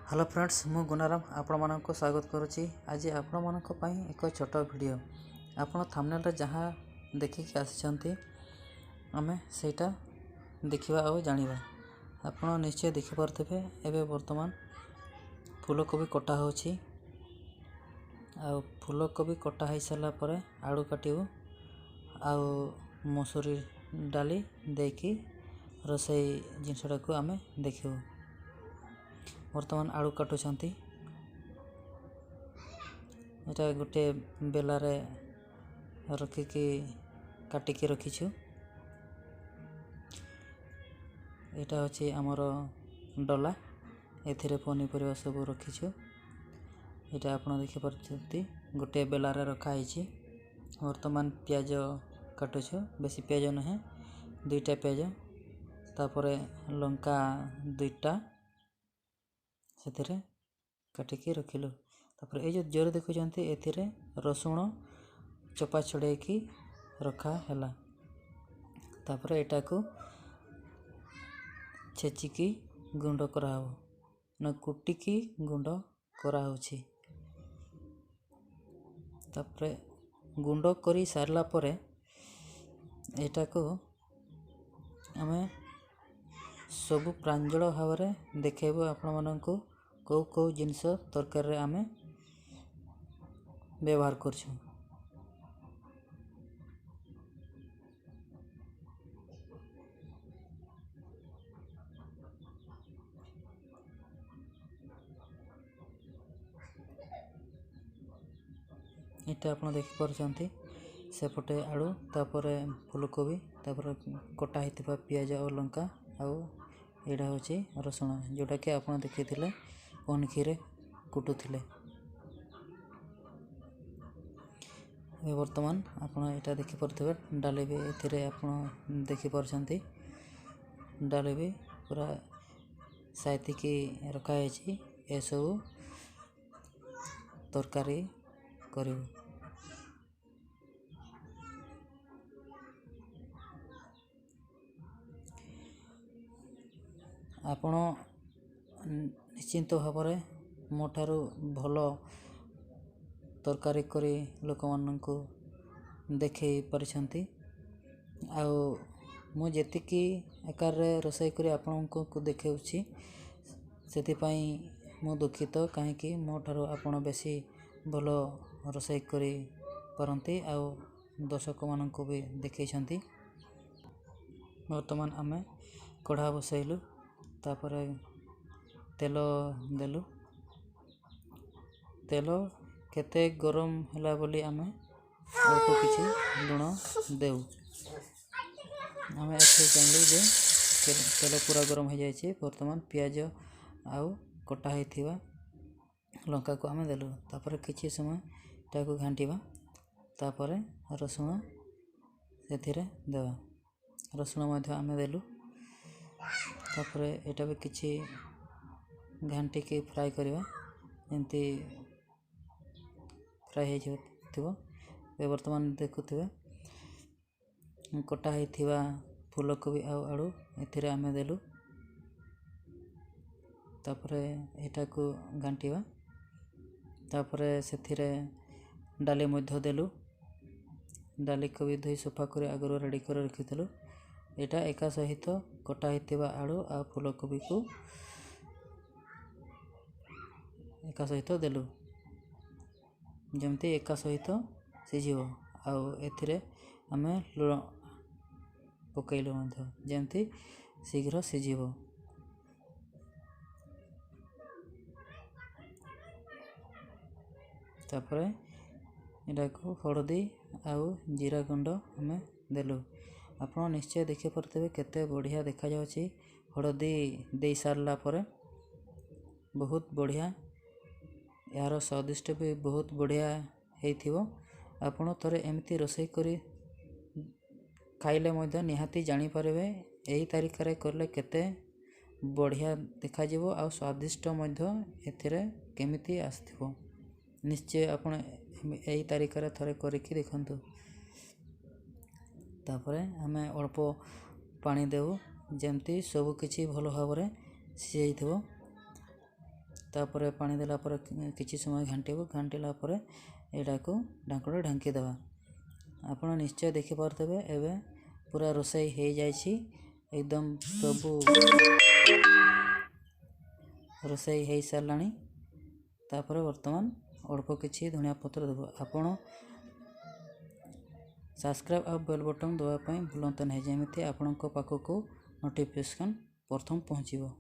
Hello friends मु गुणाराम आपण मानक स्वागत करुच्ची। आज आपण मानक पई एक छोट वीडियो आपण थंबनेल रे जहाँ देखिक आसी आमे सेटा देखिबा और जानिबा। आपण निश्चय देखि पारथिबे एबे वर्तमान फूलकोबी कटा होची आ फूलकोबी कटा हो सारा पर आलू काटिबो आ मसूरी डाली देकी रोसई जिनसटा को आमे देखिबो। वर्तमान आलू काटुछंती एटा गोटे बेलारे रखिकी काटिकी रखिछु। एटा होची हमर डला एथिरे पनीपरिया सब रखिछु। एटा आपण देखि परछंती गोटे बेलारे रखा हिची। वर्तमान प्याज काटुछु, बेसी प्याज नहे दुईटा प्याज तापरे लंका दुईटा सेथिरे काटिकी रखिलु। तापर ए जो जोर देखुचंती एथिरे रसुण चोपा छड़ेकी रखा हैला। तापर एटा को छेचिकी गुंड कराहबो न कुटिकी गुंड कराहोछि। तापर गुंड करी सारला परे एटा को आमे सबु प्रांजल भावरे देखेबो आपण माननकु कौ जिनस तरकारी रे आमे व्यवहार करछु। एटा आपण देखि परछंती सेपटे आलू तापरे फूलकोबी तापरे कटा हितबा प्याज और लंका आ एडा होची रसुण जोटा कि आपण देखिथिले पनखीरे कुटुथिले। वर्तमान आपण एटा देखि परथिबे डाली भी एथिरे आपण देखि परछंती। डाली भी पूरा साइती की रखा हैची ए सब तरकारी करिवो। आपण निश्चिंत भाव मोठारू भल तरकारी करी लोक माननकु देखै परिछंती। आ मु जेतिकी आकार रे रोसई करी आपनको देखौछि सेति पई मु दुखित काहेकि मोठारू आपण बेसी भल रोसई करी परंती आ दर्शक माननको भी देखैछंती। वर्तमान आमे कढ़ा बसैलु तापरे तेल देलु। तेल केते गरम होला बोली आमे अल्प किछि लुण देउ। आमे एथे जानलु जे तेल पूरा गरम हो जायछि। वर्तमान प्याज आउ कटा हेथिबा लंका को आमे देलु। तापरे किछि समय ताको घांटीबा तापरे रसुण सेथिरे देबा। रसुण मध्ये आमे देलु। तापरे एटा भी किछि घांटी के फ्राई करबा एंती फ्राई हे जथिबो। वर्तमान देखुथिबे कटा हेथिबा फूलकोबी आ आलू एथिरे आमे देलु। तापरे एटा को घांटीबा तापरे सेथिरे डाली मध्ये देलु। डाली को भी धोई सफा करे आगरो रेडी कर रखितलु। एटा एका सहित कटा हेथिबा आलू आ फूलकोबी को एका सहित देलु जेमती एका सहित सिझिबो। आ एथिरे आमे लुण पकैलु मध्ये जेमती शीघ्र सिझिबो। तापरे एटा को हळदी आ जीरा गुंड आमे देलु। आपण निश्चय देखि परथिबे केते बढ़िया देखा जाउछि। हळदी देई सारला परे बहुत बढ़िया यार स्वादिष्ट भी बहुत बढ़िया हेथिबो। आपण थरे एमती रोसई करी खाइले मध्ये निहाती जानि परबे एही तरीका रे करले केते बढ़िया देखा जिवो आ स्वादिष्ट मध्ये एथिरे केमिति आस्थिबो। निश्चय आपण एही तरीका रे थरे करिकि देखंतु। तापरे हमें अल्प पानी देउ जेमती सब किछि भलो भाबरे सिझैथिबो। तापर पानी देला पर किछि समय घांटिला पर एटाको ढांकण ढांकीदेवा। आपण निश्चय देखि पारथबे एबे पूरा रोषेई हो जाइछि एकदम सबू रोषेई हो साराणी। तापर वर्तमान अल्प किछि धनिया पत्र देबो। आपण सब्सक्राइब और बेल बटन दबापी भूलते नहीं, जमी आपंक पाखक नोटिफिकेशन प्रथम पहुँचो।